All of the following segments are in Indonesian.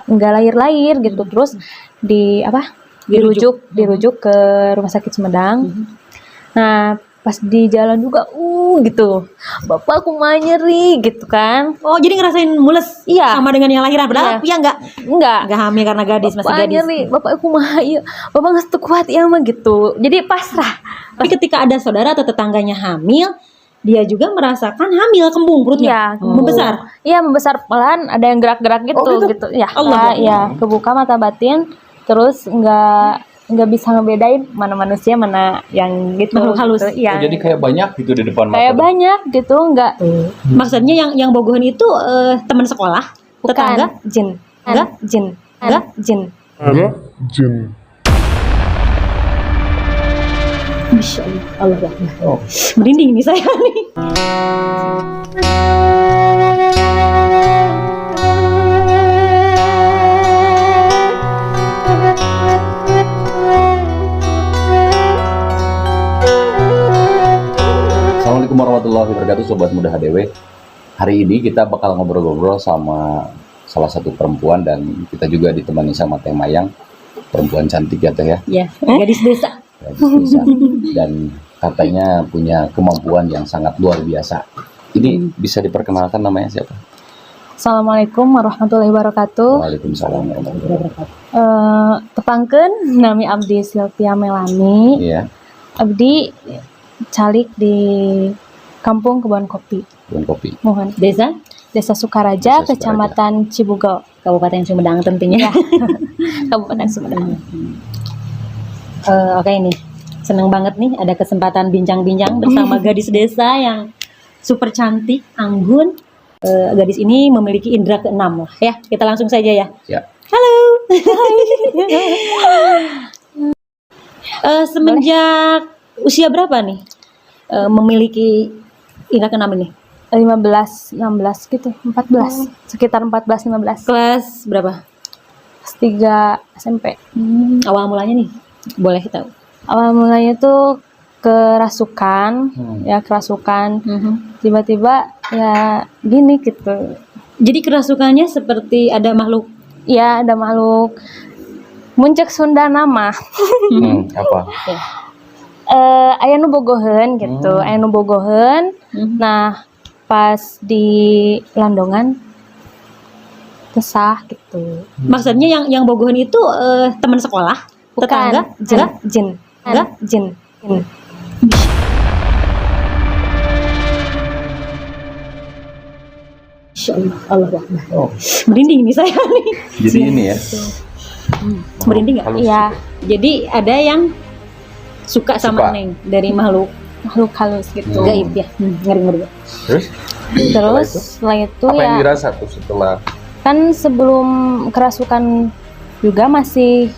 nggak lahir-lahir gitu. Terus dirujuk ke rumah sakit Sumedang. Nah pas di jalan juga gitu, bapak aku mah nyeri gitu kan. Oh jadi ngerasain mules Iya. sama dengan yang lahiran padahal ya nggak hamil karena gadis, masih bapak gadis. nyeri, bapak aku mah iya, bapak nggak kuat ya mah gitu. Jadi pasrah. Tapi ketika ada saudara atau tetangganya hamil, dia juga merasakan hamil, kembung perutnya, membesar. Iya membesar, malahan ada yang gerak-gerak gitu. Ya Allah. Ya kebuka mata batin, terus nggak bisa ngebedain mana manusia mana yang gitu. Makhluk halus. Gitu. Ya. Jadi kayak banyak gitu di depan mata. Kayak banyak gitu, nggak. Maksudnya yang bogohan itu teman sekolah, tetangga, Jin. Enggak? Jin. Enggak? Jin. Jin. Masya Allah, Allah. Merinding nih saya nih. Assalamualaikum warahmatullahi wabarakatuh, Sobat Muda HDW. Hari ini kita bakal ngobrol-ngobrol sama salah satu perempuan, dan kita juga ditemani sama Teh Mayang, perempuan cantik ya Teh ya. Ya, gadis desa. Gadis desa. Dan katanya punya kemampuan yang sangat luar biasa. Ini bisa diperkenalkan namanya siapa? Assalamualaikum warahmatullahi wabarakatuh. Waalaikumsalam warahmatullahi wabarakatuh. Tepangkeun nami abdi Sylvia Melani. Iya, Abdi calik di Kampung Kebon Kopi. Kebun kopi. Mohon. Desa, Desa Sukaraja, Desa Sukaraja. Kecamatan Cibugel, Kabupaten Sumedang tentunya. Ya. Kabupaten Sumedang. Oke ini, seneng banget nih ada kesempatan bincang-bincang bersama gadis desa yang super cantik, anggun. Gadis ini memiliki indera keenam lah ya. Kita langsung saja ya. Ya. Halo. Semenjak usia berapa nih memiliki indera keenam ini? 15, 16 gitu, 14. Sekitar 14, 15. Kelas berapa? Kelas 3 SMP. Awal mulanya nih, boleh tahu? Awal mulanya tuh kerasukan, ya kerasukan. Tiba-tiba ya gini gitu. Jadi kerasukannya seperti ada makhluk. Ya ada makhluk muncak Sunda nama. Apa? Aya nu bogoheun gitu, aya nu bogoheun. Nah, pas di Landongan kesah gitu. Maksudnya yang bogohan itu teman sekolah, tetangga, Jin. Enggak? Jin. Insya Allah, Allah Akbar. Oh, Merinding nih saya nih. jadi ini ya. Merinding nggak? Halus. Iya, Jadi ada yang suka sama Suka. Neng dari makhluk makhluk halus gitu. gaib ya. Ngeri. Terus? Terus setelah itu Apa yang ya dirasa tuh setelah? kan sebelum kerasukan juga masih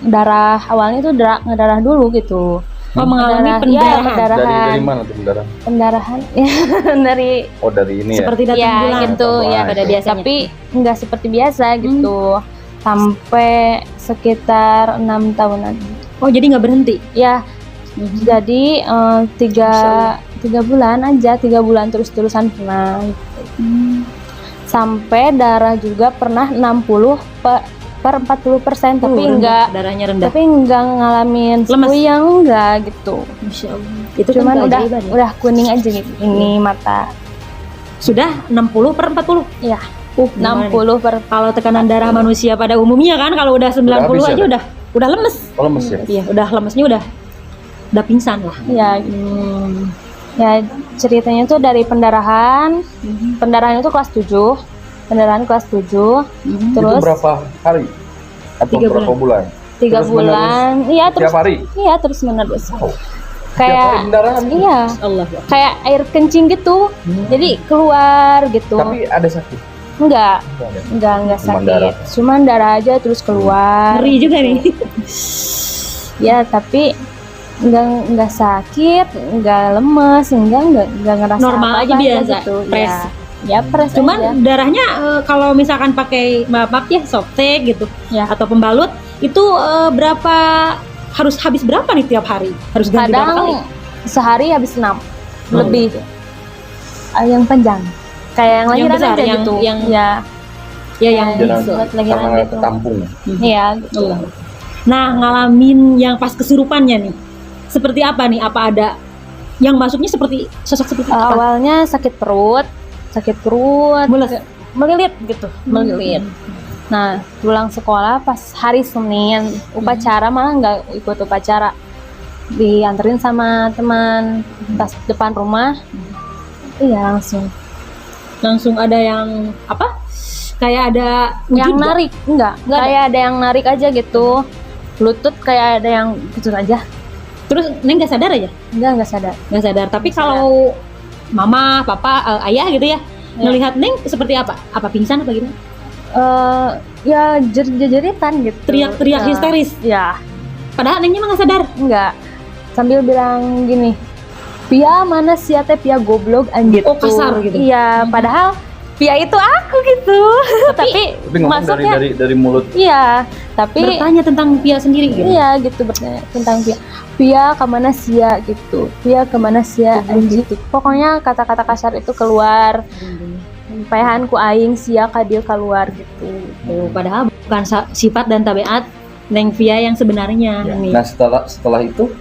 darah awalnya tuh ngedarah dulu gitu. Oh, mengalami Pendarahan. pendarahan. Ya, pendarahan. Dari mana tuh pendarahan? Pendarahan ya dari Oh, dari ini Seperti datang ya bulan gitu Datang ya bulan. pada biasanya. tapi nggak seperti biasa gitu. Sampai sekitar 6 tahunan. Oh, jadi nggak berhenti. Ya, jadi tiga bulan aja, 3 bulan terus-terusan pernah. Sampai darah juga pernah 60 per 40%, tapi enggak, darahnya rendah. tapi enggak ngalamin Lemes. yang enggak gitu. Masya Allah. Itu Cuman kan udah keajaiban ya. udah kuning aja gitu. Ini mata. Sudah 60 per 40. Ya, Gimana nih? 60 per Kalau tekanan darah manusia pada umumnya kan kalau udah 90 habis ya, aja Dek? udah lemes. Oh, lemes ya? Iya, udah lemesnya udah pingsan lah. ya gitu. Ya ceritanya tuh dari pendarahan. Pendarahan itu kelas 7. Pendarahan kelas 7. Itu Terus berapa hari? Atau 3 berapa bulan? 3 Terus bulan. Iya terus. Tiap hari? Iya terus menerus. Oh. Tiap hari Kayak pendarahan? iya, Allah. kayak air kencing gitu. Jadi keluar gitu. Tapi ada sakit? Enggak Cuman sakit. darah. Cuman darah aja terus keluar. Ngeri juga nih. Ya, tapi enggak sakit, enggak lemes, enggak ngerasa Normal aja apa-apa biasa, gitu. pres. Ya pres Cuman aja. darahnya kalau misalkan pakai maaf ya softtek gitu Ya. atau pembalut itu berapa harus habis berapa nih tiap hari? Harus ganti berapa kali? Kadang sehari habis 6 lebih. Yang panjang. Kayak yang lahiran besar, aja yang- gitu. yang- ya. Ya yang Jangan buat lagi karena gitu. ketampung. Iya gitu. Allah. Nah, ngalamin yang pas kesurupannya nih. Seperti apa nih? Apa ada yang masuknya seperti sosok seperti apa? Awalnya sakit perut, Mules. melilit gitu, melilit. Nah, pulang sekolah pas hari Senin, upacara malah nggak ikut upacara, dianterin sama teman pas depan rumah. Iya Langsung ada yang apa? Kayak ada yang wujud nggak? narik, enggak Nggak ada? kayak ada yang narik aja gitu, lutut kayak ada yang gitu aja, Terus Neng nggak sadar aja? nggak sadar. Nggak sadar. Tapi kalau mama, papa, ayah gitu ya, ngelihat Neng seperti apa? Apa pingsan apa gimana? Ya jeritan gitu, Teriak-teriak Ya, histeris. ya Padahal Nengnya mah nggak sadar. enggak, sambil bilang gini, Pia mana sih teh, Pia goblok anjir. Oh, kasar gitu. Iya, padahal Pia itu aku gitu. Tapi Tapi ngomong masuknya dari mulut. iya, tapi Bertanya tentang Pia sendiri gitu. iya gitu bertanya tentang Pia. Pia kemana sia gitu. Pia kemana sia anjir gitu. Pokoknya kata-kata kasar itu keluar. Payahanku aing sia ka dieu keluar gitu. Oh, padahal bukan sifat dan tabiat Neng Pia yang sebenarnya. Ya. Nih. Nah setelah itu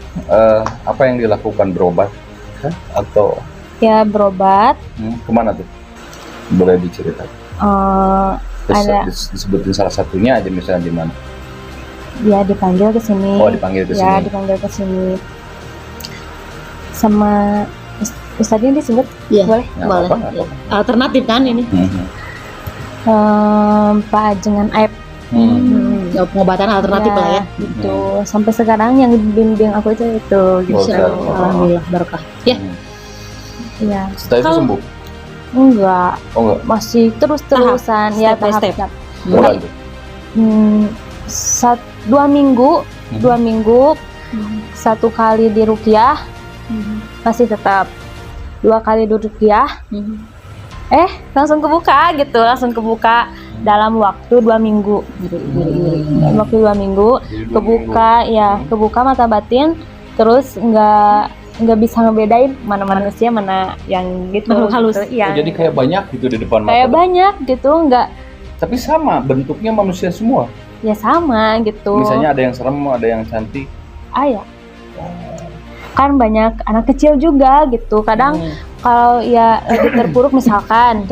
apa yang dilakukan, berobat kah? Atau Ya berobat. kemana tuh? Boleh diceritakan? Terus Ada disebutin salah satunya aja, misalnya di mana? dia dipanggil ke sini. Oh, dipanggil ke Ya, sini. dipanggil ke sini. Sama Ustadznya disebut Iya. boleh? Nggak Boleh. apa-apa, nggak apa-apa. Alternatif kan ini. Pak Ajengan Aib. Pengobatan alternatif lah ya. Gitu. Sampai sekarang yang bimbing aku itu gitu. Oh, Alhamdulillah barokah. Ya, Iya. Setelah itu Kalau- sembuh? Enggak, Oh enggak? masih terus-terusan ya step by step. tahap-tahap. Berapa itu? 2 minggu, 1 kali di ruqyah masih tetap, 2 kali di ruqyah langsung kebuka gitu, langsung kebuka dalam waktu 2 minggu. Dalam waktu 2 minggu kebuka ya, kebuka mata batin, terus nggak bisa ngebedain mana manusia mana yang gitu. Makhluk halus. Gitu, yang Oh, jadi kayak banyak gitu di depan mata. kayak banyak gitu, nggak Tapi sama bentuknya manusia semua. ya sama gitu. Misalnya ada yang serem, ada yang cantik. Ya kan banyak anak kecil juga gitu, kadang kalau ya lagi terpuruk misalkan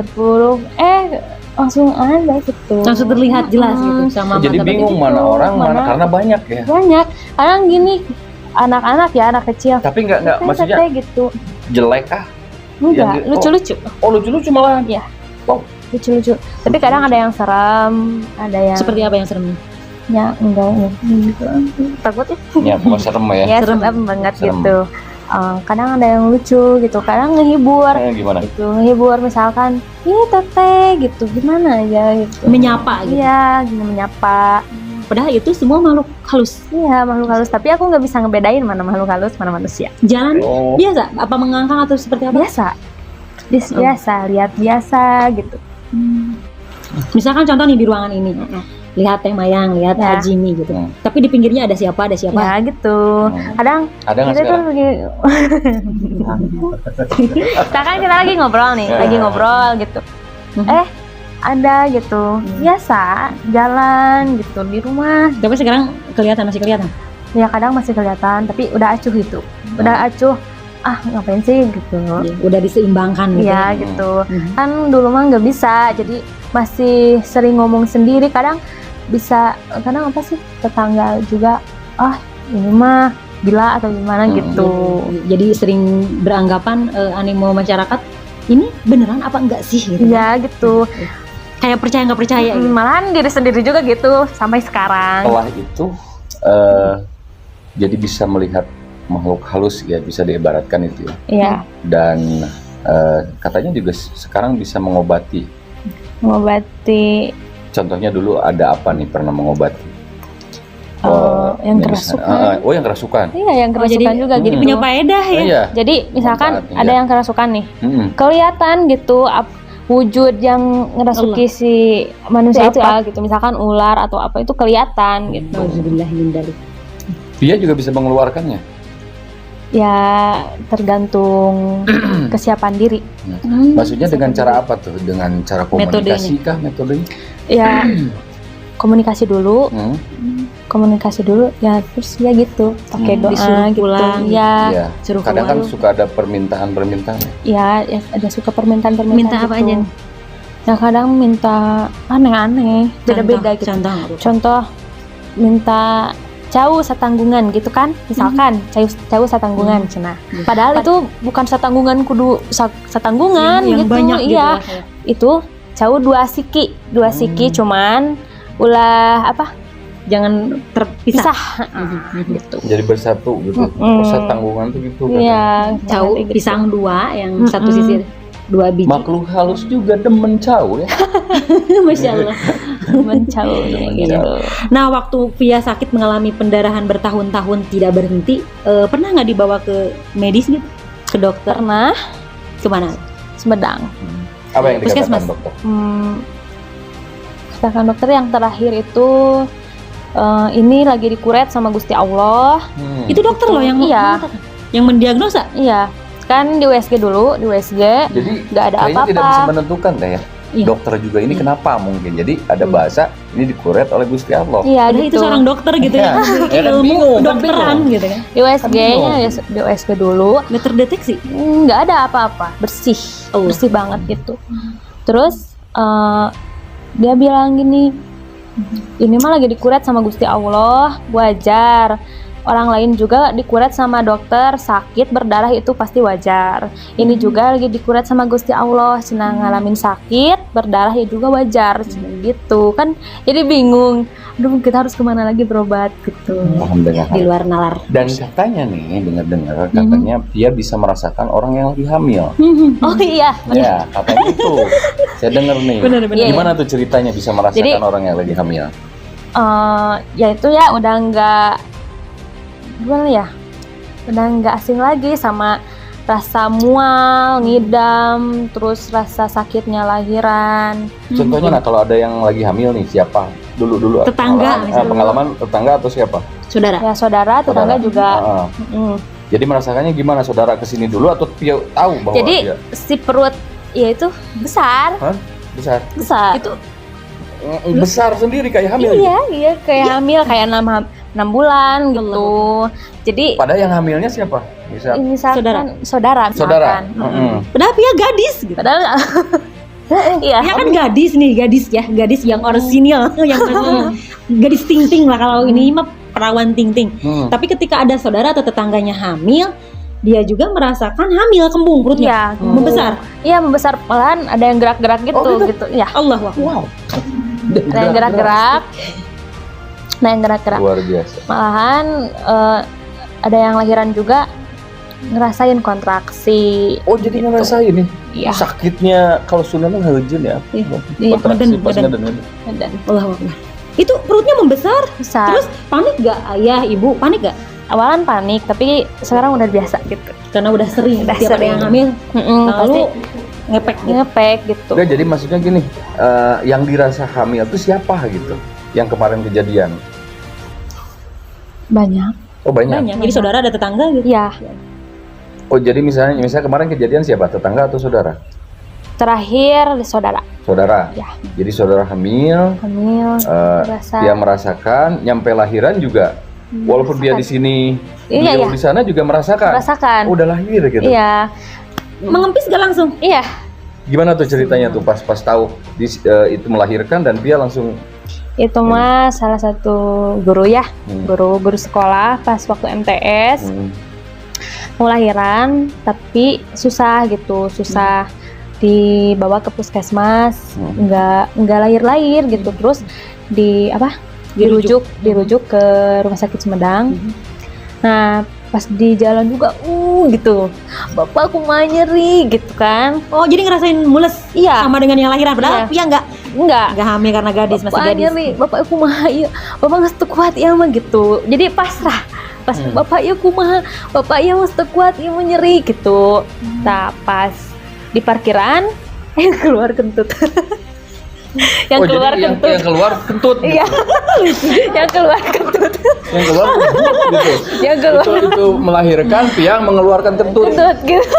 langsung ada gitu, Langsung terlihat jelas gitu sama Jadi mata bingung batin. mana orang, mana mana- karena banyak ya. banyak kadang gini, anak-anak ya, anak kecil Tapi nggak maksudnya kayak gitu, jelek ah. enggak Yang- lucu-lucu, Oh lucu-lucu malah. lucu-lucu, tapi kadang ada yang serem, ada yang Seperti apa yang serem? ya enggak takut Ya bukan serem ya. ya Serem. serem banget Serem. gitu. Kadang ada yang lucu gitu, kadang ngehibur Gimana? gitu, ngehibur misalkan ini teteh gitu, gimana ya gitu, Menyapa gitu. iya gini menyapa, Padahal itu semua makhluk halus. iya makhluk halus, tapi aku nggak bisa ngebedain mana makhluk halus mana manusia. Jalan Oh, biasa, apa mengangkang atau seperti apa? Biasa biasa, lihat biasa gitu. Misalkan contoh nih di ruangan ini, lihat Teh Mayang, lihat Ya. Ajimi gitu. Hmm. Tapi di pinggirnya ada siapa? Ya gitu. Kadang ada nggak kita tuh sekarang? lagi kita lagi ngobrol nih, Ya. lagi ngobrol gitu. Ada gitu. Biasa jalan gitu di rumah. Tapi sekarang masih kelihatan. Ya kadang masih kelihatan, tapi udah acuh gitu. Udah acuh. Ngapain sih gitu. Ya, udah diseimbangkan gitu. Iya gitu. Mhm. Kan dulu mah nggak bisa, jadi masih sering ngomong sendiri. Kadang apa sih, tetangga juga, ini mah gila atau gimana gitu. Jadi sering beranggapan animo masyarakat ini beneran apa enggak sih gitu. Iya gitu. Kayak percaya nggak percaya gitu. Malahan diri sendiri juga gitu sampai sekarang. Setelah itu jadi bisa melihat makhluk halus ya, bisa diibaratkan itu ya. Iya, Dan katanya juga sekarang bisa mengobati. mengobati Contohnya dulu ada apa nih pernah mengobati? yang medis- kerasukan. yang kerasukan. Iya, yang kerasukan juga jadi gitu. punya faedah ya. Iya. Jadi misalkan Manfaat, ada iya. yang kerasukan nih, Mm-mm. kelihatan gitu wujud yang ngerasuki si manusia itu gitu. Misalkan ular atau apa itu kelihatan gitu. Alhamdulillah min dzalik. Dia juga bisa mengeluarkannya. Ya tergantung kesiapan diri. Maksudnya dengan cara apa tuh? Dengan cara komunikasi kah metodenya? Ya komunikasi dulu, komunikasi dulu ya, terus ya gitu pakai doa disuruh gitu pulang. ya. Iya. Suruh Kadang kan keluar. suka ada permintaan-permintaan. Ya ada suka permintaan Minta apa gitu. aja? Ya kadang minta aneh-aneh, beda-beda gitu. Contoh nggak apa-apa. Contoh minta jauh satanggungan gitu kan, misalkan jauh satanggungan cenah. Padahal itu bukan satanggungan kudu satanggungan yang gitu, banyak gitu iya. lah, ya. Itu jauh 2 siki cuman ulah apa? Jangan terpisah. Pisah. Gitu. Jadi bersatu gitu. Pusat tanggungan tuh gitu kan. Iya, Cau kayak gitu. pisang 2 yang satu sisi 2 biji. Makhluk halus juga demen cau ya. Masya Allah. Mencau gitu. Nah, waktu Via sakit mengalami pendarahan bertahun-tahun tidak berhenti, pernah nggak dibawa ke medis gitu? Ke dokter? Pernah Kemana? Sumedang. Apa yang dikatakan Puskesmas. dokter? Katakan dokter yang terakhir itu ini lagi dikuret sama Gusti Allah. Itu dokter loh yang Iya. yang mendiagnosa. Iya, kan di USG dulu, di USG Jadi nggak ada kayaknya tidak bisa apa-apa. menentukan teh ya. Iya. Dokter juga ini kenapa mungkin. Jadi ada bahasa ini dikuret oleh Gusti Allah. Iya, Padahal itu gitu. seorang dokter gitu Iya. ya, memiliki Ya kan ilmu bingung, kan dokteran bingung. gitu kan. Di USG-nya, di USG dulu Nggak terdeteksi. nggak ada apa-apa, bersih, Allah. bersih banget gitu. Terus dia bilang gini, ini mah lagi dikuret sama Gusti Allah, wajar. Orang lain juga dikuret sama dokter, sakit berdarah itu pasti wajar. Ini juga lagi dikuret sama Gusti Allah, cenah ngalamin sakit berdarah ya juga wajar, cenah gitu kan. Jadi bingung, aduh kita harus kemana lagi berobat gitu. Paham dengan Di hal. luar nalar. Dan katanya nih, dengar-dengar katanya dia bisa merasakan orang yang lagi hamil. Oh iya, Ya, katanya itu. Saya dengar nih. Benar-benar. Gimana tuh ceritanya bisa merasakan Jadi- orang yang lagi hamil? ya itu ya udah nggak, gimana ya, udah nggak asing lagi sama rasa mual, ngidam, terus rasa sakitnya lahiran. Contohnya nah kalau ada yang lagi hamil nih siapa? Dulu Tetangga, misalnya. pengalaman tetangga atau siapa? Saudara. Ya saudara, tetangga Saudara. juga. Ah. Mm. Jadi merasakannya gimana? Saudara kesini dulu atau dia tahu bahwa Jadi dia si perut ya itu besar, besar? besar. Itu Besar sendiri kayak hamil. gitu? Iya, iya kayak hamil, kayak 6 bulan gitu. Jadi Padahal yang hamilnya siapa? Bisa. misalkan saudara, Saudara. misalkan. Mm-mm. padahal Via gadis gitu. Padahal iya. Ya kan gadis nih, gadis yang orisinil, yang gadis ting-ting lah kalau ini mah perawan ting-ting. Hmm. Tapi ketika ada saudara atau tetangganya hamil, dia juga merasakan hamil, kembung perutnya, Iya, membesar. Iya, membesar, malahan ada yang gerak-gerak gitu, Oh, gitu? gitu. Ya, Allah wah. Wow. ada yang gerak-gerak. Ada yang gerak-gerak. Luar biasa. Malahan ada yang lahiran juga ngerasain kontraksi. Oh jadi ngerasain nih Iya. sakitnya kalau Sunda mah heujeun ya. Iya, Kontraksi ngeden, pas ngeden. ngeden. Dan Allah Akbar. Itu perutnya membesar. besar. Terus panik gak ayah, ibu? Panik gak? Awalan panik, tapi sekarang udah biasa gitu. Karena udah sering, Udah tiap ada sering. yang hamil, Pasti lalu ngepek gitu. ngepek gitu. Udah jadi maksudnya gini, yang dirasa hamil itu siapa gitu? Yang kemarin kejadian. Banyak. Oh banyak. Banyak. Jadi saudara ada tetangga gitu. Iya. Oh jadi misalnya kemarin kejadian siapa? Tetangga atau saudara? Terakhir saudara Saudara. Ya. Jadi saudara hamil, hamil, merasa dia merasakan, nyampe lahiran juga. Walaupun dia di sini, Iya, beliau iya. di sana juga merasakan. merasakan. Udah lahir gitu. Iya. Mengempis gak langsung? Iya. Gimana tuh ceritanya tuh pas tahu itu melahirkan dan dia langsung Itu mah salah satu guru ya, Hmm. guru sekolah pas waktu MTS mau lahiran, tapi susah gitu, susah dibawa ke puskesmas, nggak lahir gitu, terus dirujuk ke rumah sakit Sumedang. Nah pas di jalan juga gitu, bapak aku mah nyeri gitu kan. Oh, jadi ngerasain mules Iya. sama dengan yang lahiran. Padahal Iya. Via Enggak, nggak hamil karena gadis, masih bapak gadis. nyeri, bapak aku mah iya, bapak nggak kuat ya mah gitu. Jadi pasrah, pas bapak ya kumaha, bapak ya mah kuat ya mau nyeri gitu. Nah pas di parkiran keluar kentut. Yang Oh, keluar jadi kentut. yang keluar kentut. Iya. Yang keluar kentut. Yang keluar kentut gitu. Yang keluar Itu melahirkan piang mengeluarkan kentut. kentut gitu.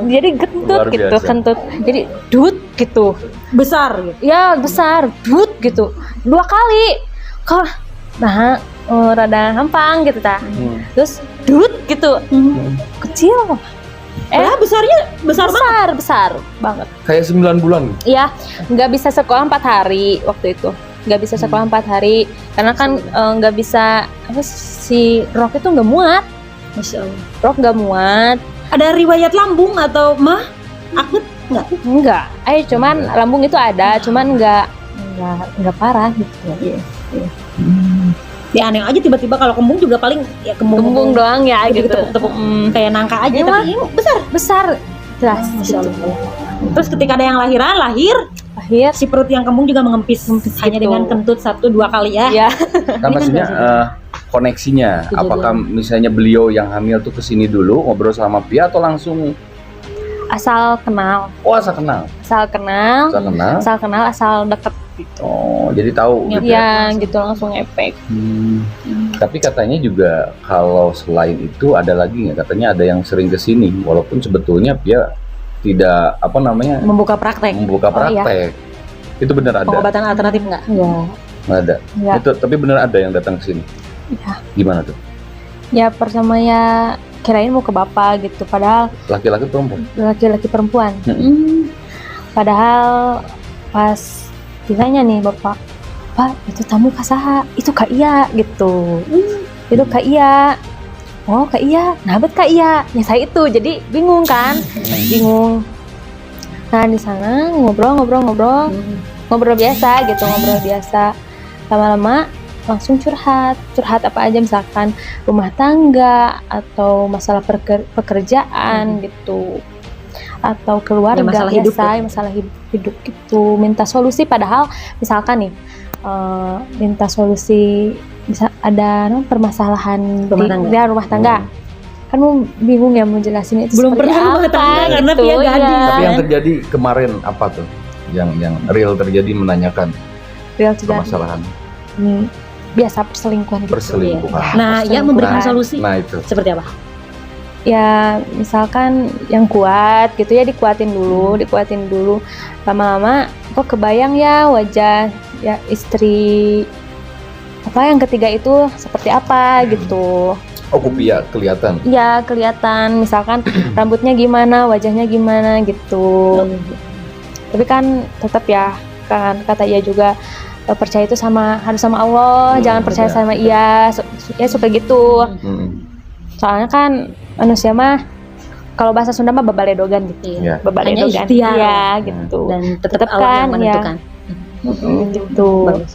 jadi kentut Luar gitu, biasa. kentut. Jadi dut gitu. Besar gitu. Ya besar, dut gitu. 2 kali. Kok nah rada hampang gitu ta. Terus dut gitu. Kecil. Besarnya besar banget. Besar banget. Kayak 9 bulan. Iya, nggak bisa sekolah 4 hari waktu itu. Nggak bisa sekolah 4 hari karena kan nggak bisa apa si Rock itu nggak muat. Masya Allah. Rock nggak muat. Ada riwayat lambung atau mah? Akut nggak? Enggak. Cuman lambung itu ada, cuman nggak parah gitu. Iya. Ya aneh aja tiba-tiba kalau kembung juga paling ya Kembung doang ya gitu. Tepuk-tepuk kayak nangka aja Iya, tapi ini besar. Besar. Jelas. Masya Allah. Terus ketika ada yang lahir Akhir si perut yang kembung juga mengempis hanya gitu. dengan kentut 1-2 kali ya. ya. Kan maksudnya koneksinya, Kejadian. apakah misalnya beliau yang hamil tuh kesini dulu ngobrol sama Pia atau langsung Asal kenal, asal kenal, asal deket gitu. oh jadi tahu gitu ya. Iya, gitu langsung efek. Tapi katanya juga kalau selain itu ada lagi nggak? Katanya ada yang sering kesini, walaupun sebetulnya Pia tidak Membuka praktek. membuka Oh, iya. praktek. Itu benar ada? Pengobatan alternatif enggak? Iya. Nggak ada. Iya. Itu tapi benar ada yang datang ke sini. Iya. Gimana tuh? Ya pertama ya kirain mau ke bapak gitu, padahal Laki-laki perempuan? laki-laki perempuan. Padahal pas ditanya nih bapak, Pak itu tamu kasaha, itu Kak Iya gitu. Itu Kak Iya. Oh Kak Iya, nah bet Kak Iya. Ya saya itu, jadi bingung kan, bingung. Nah di sana ngobrol biasa gitu, ngobrol biasa. Lama-lama langsung curhat apa aja, misalkan rumah tangga atau masalah pekerjaan gitu, atau keluarga Ya, masalah hidup biasa, ya. masalah hidup gitu, minta solusi. Padahal misalkan nih minta solusi, bisa ada permasalahan Rumah tangga. di rumah tangga, kan mau bingung ya mau jelasin itu Belum seperti pernah rumah apa tangga karena gitu, Pia gadis. ya. Tapi yang terjadi kemarin apa tuh? Yang real terjadi menanyakan Real terjadi. permasalahan Biasa perselingkuhan gitu. perselingkuhan. Nah, ya memberikan solusi Nah itu. seperti apa? Ya misalkan yang kuat gitu ya dikuatin dulu, lama-lama kok kebayang ya wajah ya istri apa yang ketiga itu seperti apa gitu. Oh Pia kelihatan. Ya kelihatan, misalkan rambutnya gimana, wajahnya gimana gitu. Tapi kan tetap ya kan kata ia juga percaya itu harus sama Allah, jangan percaya sama ya suka gitu. Soalnya kan manusia mah kalau bahasa Sunda mah babaledogan gitu Iya. babaledogan. Hanya ikhtiar. Iya gitu. Dan tetap Tetap Allah yang kan, menentukan. Gitu. Bagus.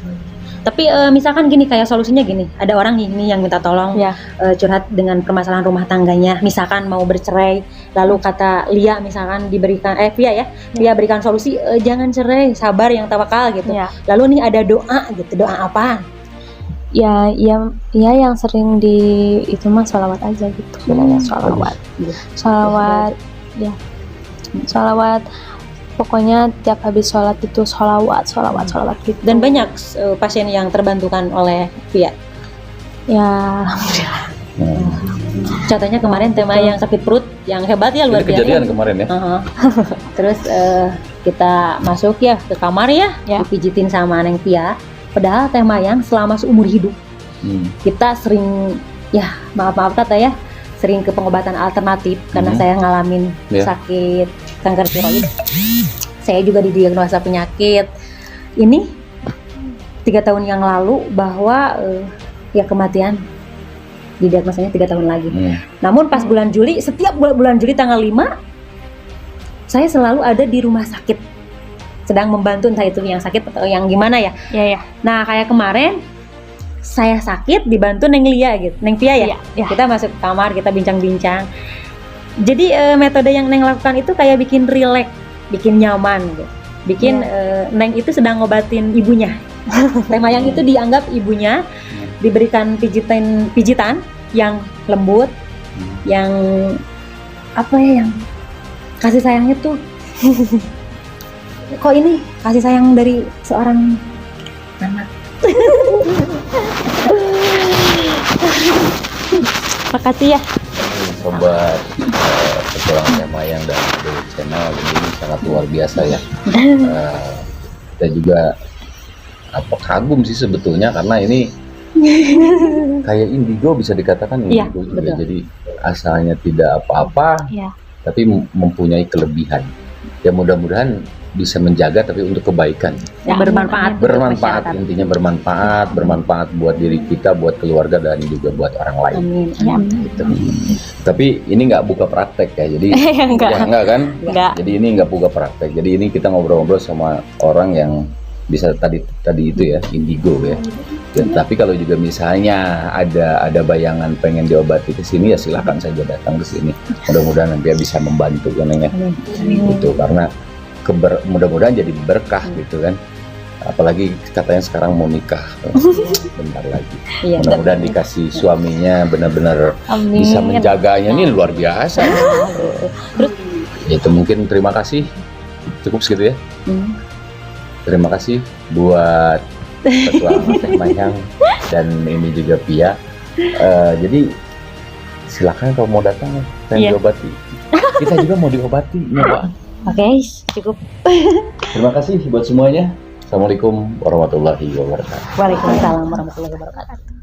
Tapi misalkan gini, kayak solusinya gini, ada orang ini yang minta tolong Ya. curhat dengan permasalahan rumah tangganya, misalkan mau bercerai, lalu kata Lia misalkan diberikan Via Via berikan solusi, jangan cerai, sabar yang tawakal gitu. Ya. Lalu nih ada doa gitu, doa apa? Ya yang sering di itu mah sholawat aja gitu. Sholawat ya. Sholawat. Pokoknya tiap habis sholat itu sholawat gitu. Dan banyak pasien yang terbantukan oleh Via. Ya Contohnya kemarin tema yang sakit perut, yang hebat ya, luar Ini biasa. kejadian kemarin ya. Terus kita masuk ya ke kamar ya, dipijitin sama Neng Pia. Padahal tema yang selama seumur hidup kita sering ya maaf kata ya, sering ke pengobatan alternatif karena saya ngalamin sakit kanker tiroid. Saya juga didiagnosa penyakit ini 3 tahun yang lalu, bahwa ya kematian didiagnosanya 3 tahun lagi. Namun pas bulan Juli, setiap bulan Juli tanggal 5 saya selalu ada di rumah sakit sedang membantu, entah itu yang sakit atau yang gimana ya. Nah kayak kemarin saya sakit dibantu Neng Lia gitu, Neng Pia ya. Kita masuk kamar, kita bincang-bincang. Jadi metode yang Neng lakukan itu kayak bikin rileks, bikin nyaman gitu. Bikin Neng itu sedang ngobatin ibunya. Tema yang itu dianggap ibunya, diberikan pijitan yang lembut, yang apa ya, yang kasih sayangnya tuh kok ini kasih sayang dari seorang anak. Makasih ya. Sobat petualangan Teh Mayang dan Dewi Channel ini sangat luar biasa ya. Kita juga kagum sih sebetulnya karena ini kayak indigo, bisa dikatakan Iya, indigo juga. betul. Jadi asalnya tidak apa-apa, Iya. tapi mempunyai kelebihan. Ya mudah-mudahan bisa menjaga tapi untuk kebaikan. Ya, bermanfaat. Bermanfaat, intinya bermanfaat buat diri kita, buat keluarga dan juga buat orang lain. Amin. Ya. Gitu. Tapi ini nggak buka praktek ya, jadi Enggak. ya, enggak kan? Enggak. Jadi ini nggak buka praktek. Jadi ini kita ngobrol-ngobrol sama orang yang bisa tadi itu ya, indigo ya. Dan, tapi kalau juga misalnya ada bayangan pengen diobati ke sini ya silakan saja datang ke sini. Mudah-mudahan nanti bisa membantu kan ya. Itu karena mudah-mudahan jadi berkah gitu kan. Apalagi katanya sekarang mau nikah bentar lagi. Iya. Mudah-mudahan dikasih suaminya benar-benar Amin. bisa menjaganya, ini luar biasa. Terus Itu mungkin terima kasih. Cukup segitu ya. Terima kasih buat petualangan Teh Mayang dan ini juga Pia. Jadi silakan kalau mau datang pengen Iya. diobati. Kita juga mau diobati, nyoba. Oke, cukup. Terima kasih buat semuanya. Assalamualaikum warahmatullahi wabarakatuh. Waalaikumsalam warahmatullahi wabarakatuh.